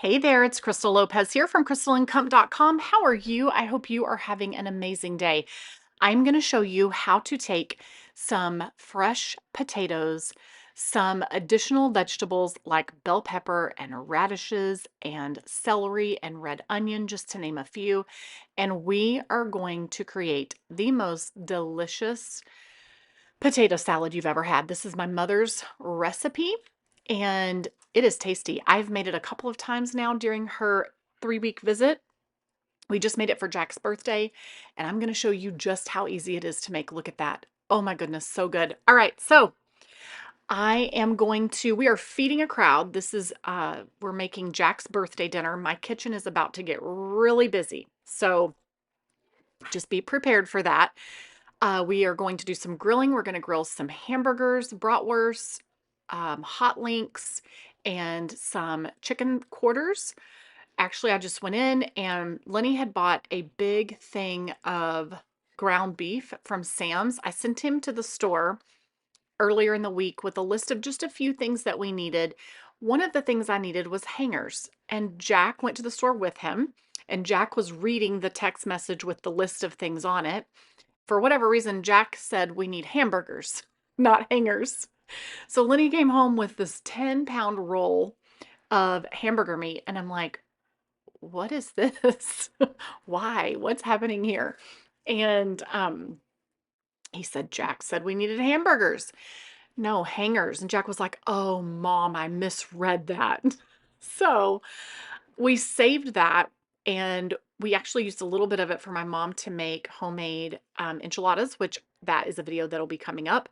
Hey there, it's Crystal Lopez here from crystalincome.com. How are you? I hope you are having an amazing day. I'm going to show you how to take some fresh potatoes, some additional vegetables like bell pepper and radishes and celery and red onion, just to name a few, and we are going to create the most delicious potato salad you've ever had. This is my mother's recipe and it is tasty. I've made it a couple of times now during her 3-week visit. We just made it for Jack's birthday and I'm going to show you just how easy it is to make. Look at that. Oh my goodness, so good. All right, so we are feeding a crowd. This is, we're making Jack's birthday dinner. My kitchen is about to get really busy. So just be prepared for that. We are going to do some grilling. We're going to grill some hamburgers, bratwurst, hot links, and some chicken quarters. Actually, I just went in and Lenny had bought a big thing of ground beef from Sam's. I sent him to the store earlier in the week with a list of just a few things that we needed. One of the things I needed was hangers, and Jack went to the store with him, and Jack was reading the text message with the list of things on it. For whatever reason, Jack said we need hamburgers, not hangers. So Lenny came home with this 10-pound roll of hamburger meat, and I'm like, what is this? Why? What's happening here? And he said, Jack said we needed hamburgers. No, hangers. And Jack was like, oh, Mom, I misread that. So we saved that and we actually used a little bit of it for my mom to make homemade enchiladas, which that is a video that'll be coming up.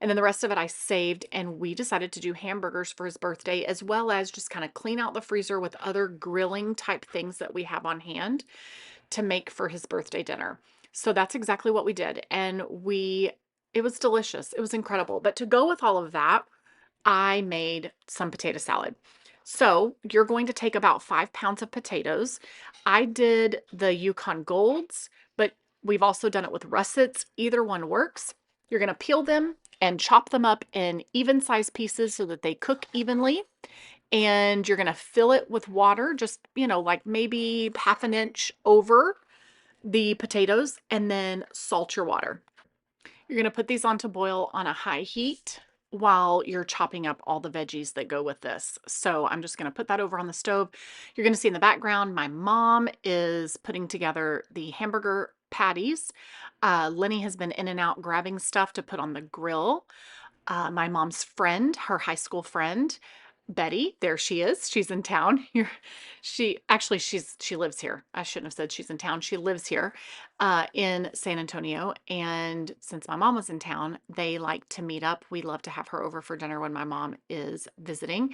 And then the rest of it I saved, and we decided to do hamburgers for his birthday, as well as just kind of clean out the freezer with other grilling type things that we have on hand to make for his birthday dinner. So that's exactly what we did. And it was delicious. It was incredible. But to go with all of that, I made some potato salad. So you're going to take about 5 pounds of potatoes. I did the Yukon Golds, but we've also done it with russets. Either one works. You're going to peel them and chop them up in even sized pieces so that they cook evenly. And you're going to fill it with water, just, like maybe half an inch over the potatoes, and then salt your water. You're going to put these on to boil on a high heat while you're chopping up all the veggies that go with this. So I'm just going to put that over on the stove. You're going to see in the background, my mom is putting together the hamburger patties. Lenny has been in and out grabbing stuff to put on the grill. My mom's friend, her high school friend, Betty, there she is. She's in town. She lives here. I shouldn't have said she's in town. She lives here in San Antonio. And since my mom was in town, they like to meet up. We love to have her over for dinner when my mom is visiting.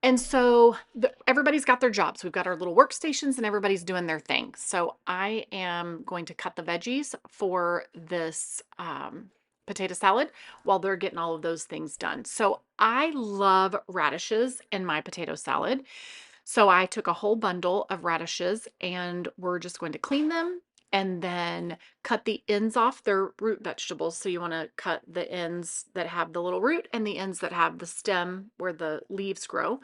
And so everybody's got their jobs. We've got our little workstations and everybody's doing their thing. So I am going to cut the veggies for this potato salad while they're getting all of those things done. So I love radishes in my potato salad. So I took a whole bundle of radishes and we're just going to clean them and then cut the ends off. They're root vegetables, so you want to cut the ends that have the little root and the ends that have the stem where the leaves grow.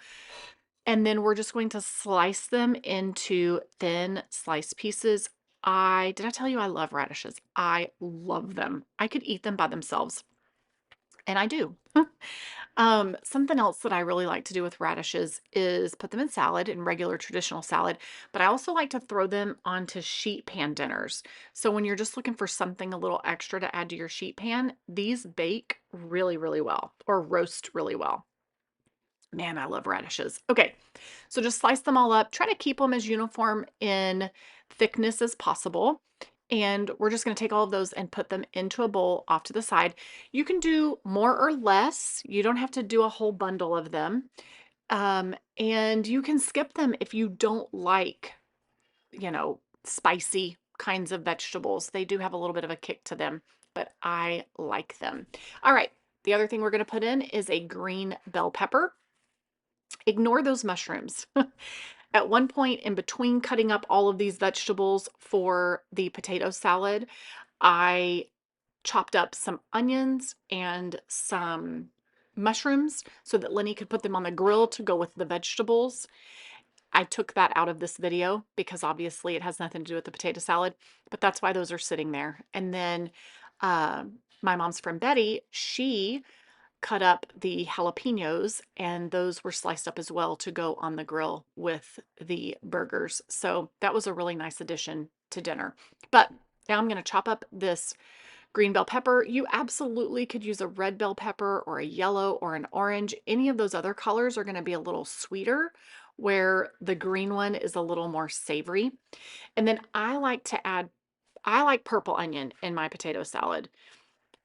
And then we're just going to slice them into thin sliced pieces. Did I tell you I love radishes? I love them. I could eat them by themselves, and I do. Something else that I really like to do with radishes is put them in salad, in regular traditional salad, but I also like to throw them onto sheet pan dinners. So when you're just looking for something a little extra to add to your sheet pan, these bake really, really well, or roast really well. Man, I love radishes. Okay, so just slice them all up. Try to keep them as uniform in thickness as possible. And we're just going to take all of those and put them into a bowl off to the side. You can do more or less. You don't have to do a whole bundle of them. And you can skip them if you don't like, spicy kinds of vegetables. They do have a little bit of a kick to them, but I like them. All right, the other thing we're going to put in is a green bell pepper. Ignore those mushrooms. At one point in between cutting up all of these vegetables for the potato salad, I chopped up some onions and some mushrooms so that Lenny could put them on the grill to go with the vegetables. I took that out of this video because obviously it has nothing to do with the potato salad, but that's why those are sitting there. And then uh, my mom's friend Betty, she cut up the jalapenos and those were sliced up as well to go on the grill with the burgers. So that was a really nice addition to dinner. But now I'm going to chop up this green bell pepper. You absolutely could use a red bell pepper or a yellow or an orange. Any of those other colors are going to be a little sweeter, where the green one is a little more savory. And then I like purple onion in my potato salad.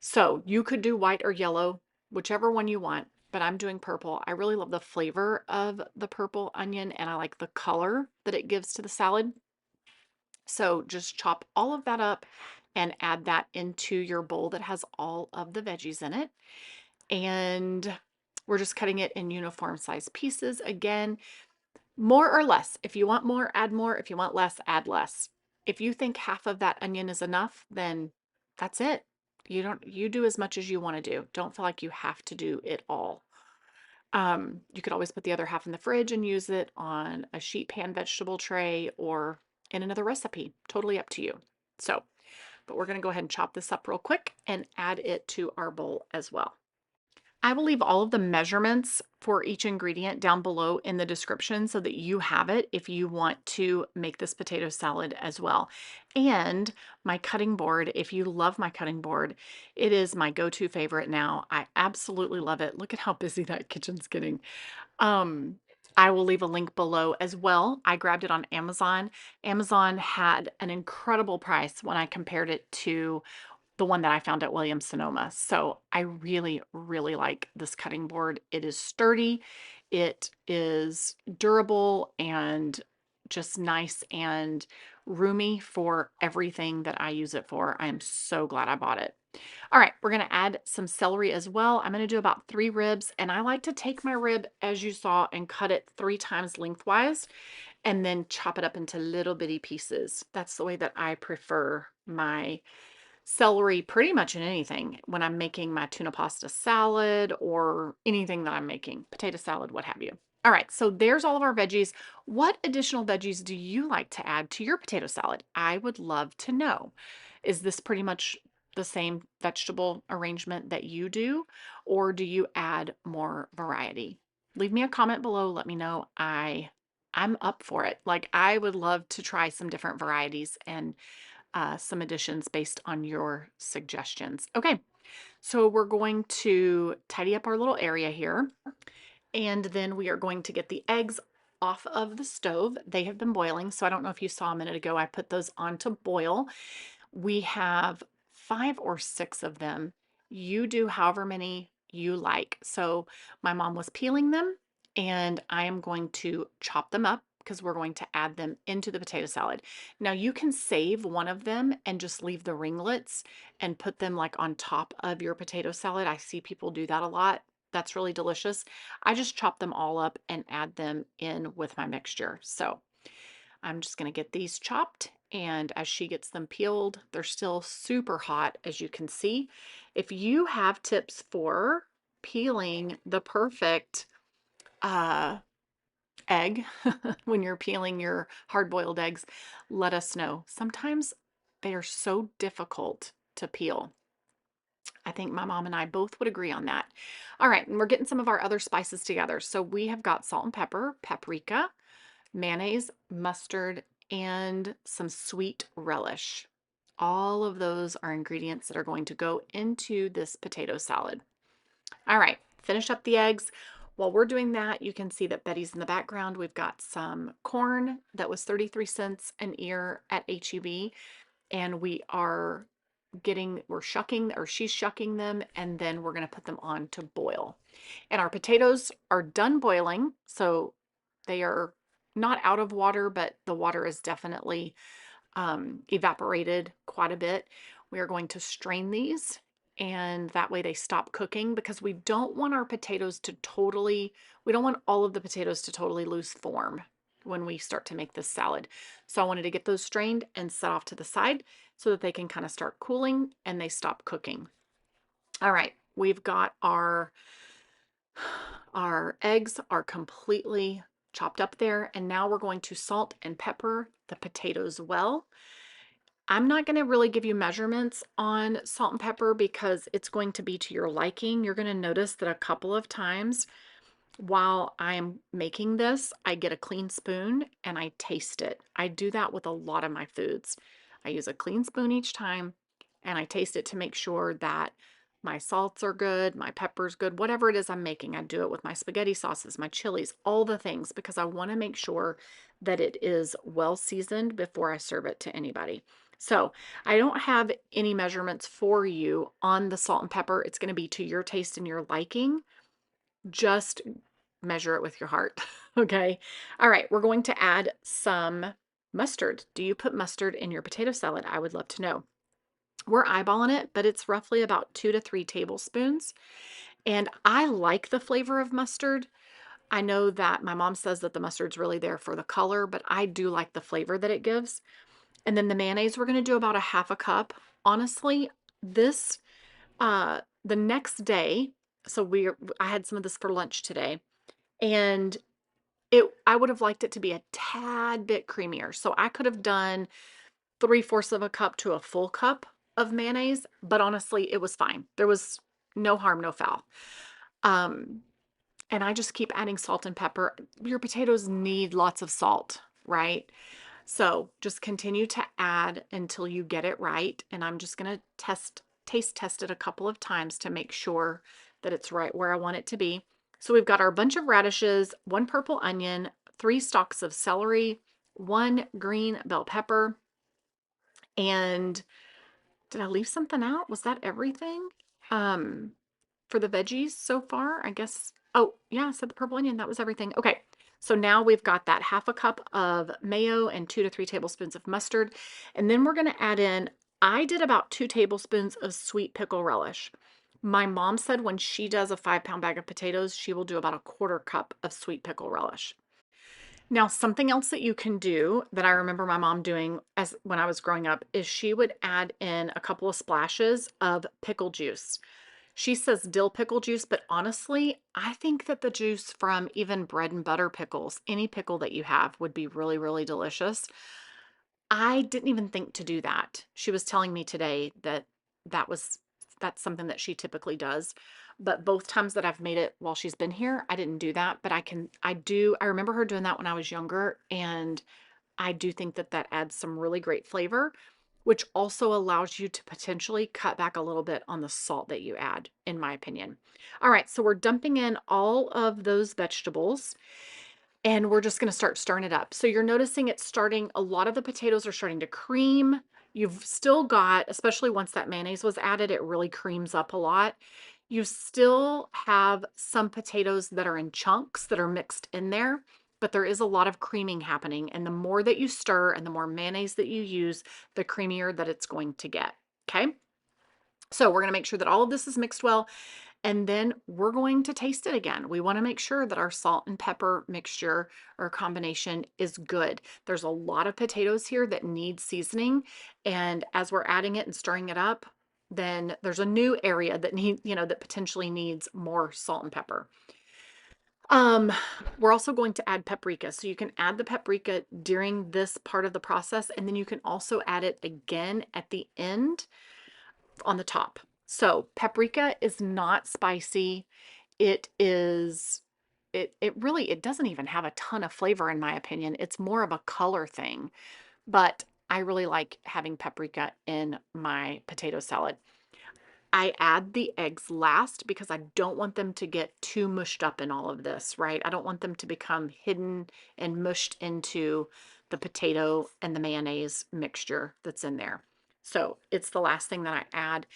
So you could do white or yellow, whichever one you want, but I'm doing purple. I really love the flavor of the purple onion and I like the color that it gives to the salad. So just chop all of that up and add that into your bowl that has all of the veggies in it. And we're just cutting it in uniform size pieces. Again, more or less. If you want more, add more. If you want less, add less. If you think half of that onion is enough, then that's it. You do as much as you want to do. Don't feel like you have to do it all. You could always put the other half in the fridge and use it on a sheet pan vegetable tray or in another recipe. Totally up to you. So, but we're going to go ahead and chop this up real quick and add it to our bowl as well. I will leave all of the measurements for each ingredient down below in the description so that you have it if you want to make this potato salad as well. And my cutting board, if you love my cutting board, it is my go-to favorite now. I absolutely love it. Look at how busy that kitchen's getting. Um, I will leave a link below as well. I grabbed it on Amazon. Amazon had an incredible price when I compared it to the one that I found at Williams Sonoma. So I really, really like this cutting board. It is sturdy, it is durable, and just nice and roomy for everything that I use it for. I am so glad I bought it. All right, we're gonna add some celery as well. I'm gonna do about 3 ribs, and I like to take my rib, as you saw, and cut it 3 times lengthwise, and then chop it up into little bitty pieces. That's the way that I prefer my celery pretty much in anything when I'm making my tuna pasta salad or anything that I'm making, potato salad, what have you. All right, so there's all of our veggies. What additional veggies do you like to add to your potato salad? I would love to know. Is this pretty much the same vegetable arrangement that you do, or do you add more variety? Leave me a comment below. Let me know. I'm up for it. Like, I would love to try some different varieties and some additions based on your suggestions. Okay, so we're going to tidy up our little area here, and then we are going to get the eggs off of the stove. They have been boiling, so I don't know if you saw a minute ago, I put those on to boil. We have 5 or 6 of them. You do however many you like. So my mom was peeling them, and I am going to chop them up because we're going to add them into the potato salad. Now you can save one of them and just leave the ringlets and put them like on top of your potato salad. I see people do that a lot. That's really delicious. I just chop them all up and add them in with my mixture. So I'm just going to get these chopped, and as she gets them peeled, they're still super hot, as you can see. If you have tips for peeling the perfect uh, egg when you're peeling your hard-boiled eggs, let us know. Sometimes they are so difficult to peel. I think my mom and I both would agree on that. All right, and we're getting some of our other spices together. So we have got salt and pepper, paprika, mayonnaise, mustard, and some sweet relish. All of those are ingredients that are going to go into this potato salad. All right, finish up the eggs. While we're doing that, you can see that Betty's in the background. We've got some corn that was 33 cents an ear at HEB, and we're shucking, or she's shucking them, and then we're going to put them on to boil. And our potatoes are done boiling, so they are not out of water, but the water is definitely evaporated quite a bit. We are going to strain these, and that way they stop cooking, because we don't want we don't want all of the potatoes to totally lose form when we start to make this salad. So I wanted to get those strained and set off to the side so that they can kind of start cooling and they stop cooking. All right, we've got our eggs are completely chopped up there. And now we're going to salt and pepper the potatoes well. I'm not going to really give you measurements on salt and pepper because it's going to be to your liking. You're going to notice that a couple of times while I am making this, I get a clean spoon and I taste it. I do that with a lot of my foods. I use a clean spoon each time and I taste it to make sure that my salts are good, my pepper's good, whatever it is I'm making. I do it with my spaghetti sauces, my chilies, all the things because I want to make sure that it is well seasoned before I serve it to anybody. So I don't have any measurements for you on the salt and pepper. It's going to be to your taste and your liking. Just measure it with your heart. Okay. All right. We're going to add some mustard. Do you put mustard in your potato salad? I would love to know. We're eyeballing it, but it's roughly about 2 to 3 tablespoons. And I like the flavor of mustard. I know that my mom says that the mustard's really there for the color, but I do like the flavor that it gives. And then the mayonnaise, we're going to do about a half a cup. Honestly, this the next day, I had some of this for lunch today, and I would have liked it to be a tad bit creamier. So I could have done 3/4 of a cup to a full cup of mayonnaise, but honestly, it was fine. There was no harm, no foul. Um, and I just keep adding salt and pepper. Your potatoes need lots of salt, right? So just continue to add until you get it right. And I'm just going to taste test it a couple of times to make sure that it's right where I want it to be. So we've got our bunch of radishes, 1 purple onion, 3 stalks of celery, 1 green bell pepper. And did I leave something out? Was that everything? Um, for the veggies so far, I guess. Oh, yeah, I said the purple onion. That was everything. Okay. So now we've got that half a cup of mayo and 2 to 3 tablespoons of mustard. And then we're going to add in, I did about 2 tablespoons of sweet pickle relish. My mom said when she does a 5-pound bag of potatoes, she will do about a 1/4 cup of sweet pickle relish. Now, something else that you can do that I remember my mom doing as when I was growing up is she would add in a couple of splashes of pickle juice. She says dill pickle juice, but honestly, I think that the juice from even bread and butter pickles, any pickle that you have, would be really, really delicious. I didn't even think to do that. She was telling me today that that's something that she typically does. But both times that I've made it while she's been here, I didn't do that. But I remember her doing that when I was younger. And I do think that that adds some really great flavor, which also allows you to potentially cut back a little bit on the salt that you add, in my opinion. All right, so we're dumping in all of those vegetables and we're just going to start stirring it up. So you're noticing it's starting, a lot of the potatoes are starting to cream. You've still got, especially once that mayonnaise was added, it really creams up a lot. You still have some potatoes that are in chunks that are mixed in there, but there is a lot of creaming happening. And the more that you stir and the more mayonnaise that you use, the creamier that it's going to get. Okay. So we're going to make sure that all of this is mixed well. And then we're going to taste it again. We want to make sure that our salt and pepper mixture or combination is good. There's a lot of potatoes here that need seasoning. And as we're adding it and stirring it up, then there's a new area that that potentially needs more salt and pepper. Um, we're also going to add paprika. So you can add the paprika during this part of the process, and then you can also add it again at the end on the top. So paprika is not spicy. It is, it doesn't even have a ton of flavor in my opinion. It's more of a color thing, but I really like having paprika in my potato salad. I add the eggs last because I don't want them to get too mushed up in all of this, right? I don't want them to become hidden and mushed into the potato and the mayonnaise mixture that's in there. So it's the last thing that I add.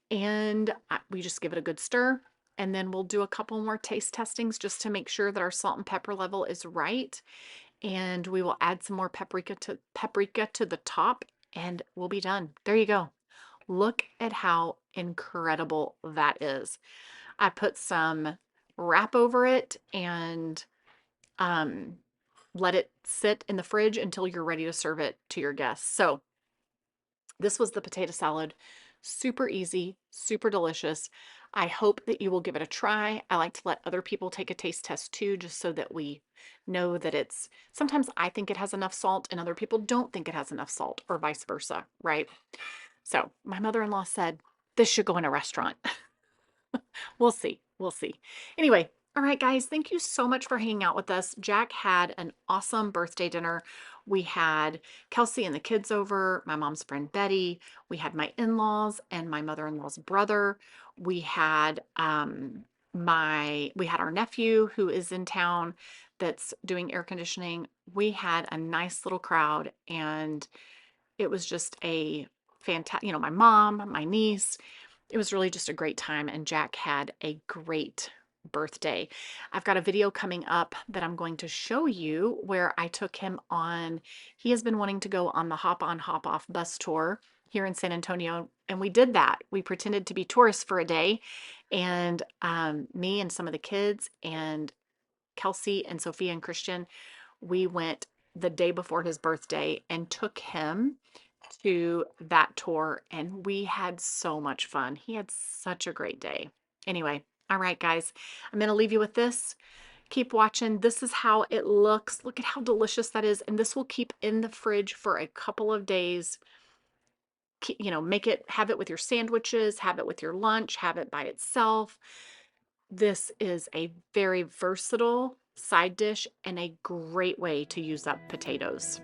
And we just give it a good stir. And then we'll do a couple more taste testings just to make sure that our salt and pepper level is right. And we will add some more paprika to the top and we'll be done. There you go. Look at how incredible that is. I put some wrap over it and um, let it sit in the fridge until you're ready to serve it to your guests. So this was the potato salad. Super easy, super delicious. I hope that you will give it a try. I like to let other people take a taste test too, just so that we know that it's, sometimes I think it has enough salt and other people don't think it has enough salt, or vice versa, right? So my mother-in-law said this should go in a restaurant. We'll see. We'll see. Anyway, all right, guys, thank you so much for hanging out with us. Jack had an awesome birthday dinner. We had Kelsey and the kids over, my mom's friend Betty. We had my in-laws and my mother-in-law's brother. We had we had our nephew who is in town that's doing air conditioning. We had a nice little crowd, and it was just a fantastic, my mom, my niece. It was really just a great time, and Jack had a great birthday. I've got a video coming up that I'm going to show you where I took him on. He has been wanting to go on the hop on, hop off bus tour here in San Antonio, and we did that. We pretended to be tourists for a day, and me and some of the kids and Kelsey and Sophia and Christian, we went the day before his birthday and took him to that tour, and we had so much fun. He had such a great day. Anyway, all right, guys, I'm going to leave you with this. Keep watching. This is how it looks. Look at how delicious that is. And this will keep in the fridge for a couple of days. Make it, have it with your sandwiches, have it with your lunch, have it by itself. This is a very versatile side dish and a great way to use up potatoes.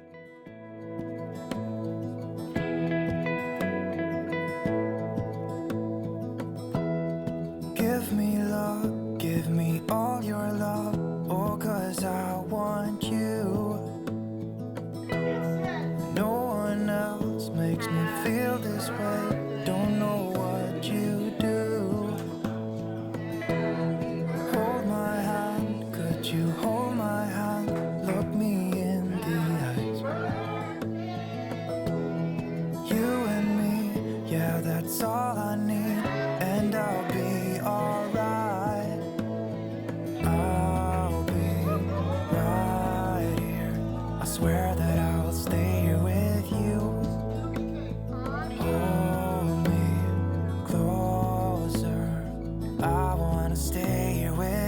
Give me love, give me all your love, oh, 'cause I want you. No one else makes me feel this way, don't know what you do. Hold my hand, could you hold my hand, look me in the eyes. You and me, yeah, that's all I need, and I'll be alright. I'll be right here, I swear that I'll stay here with you. Hold me closer, I wanna stay here with you.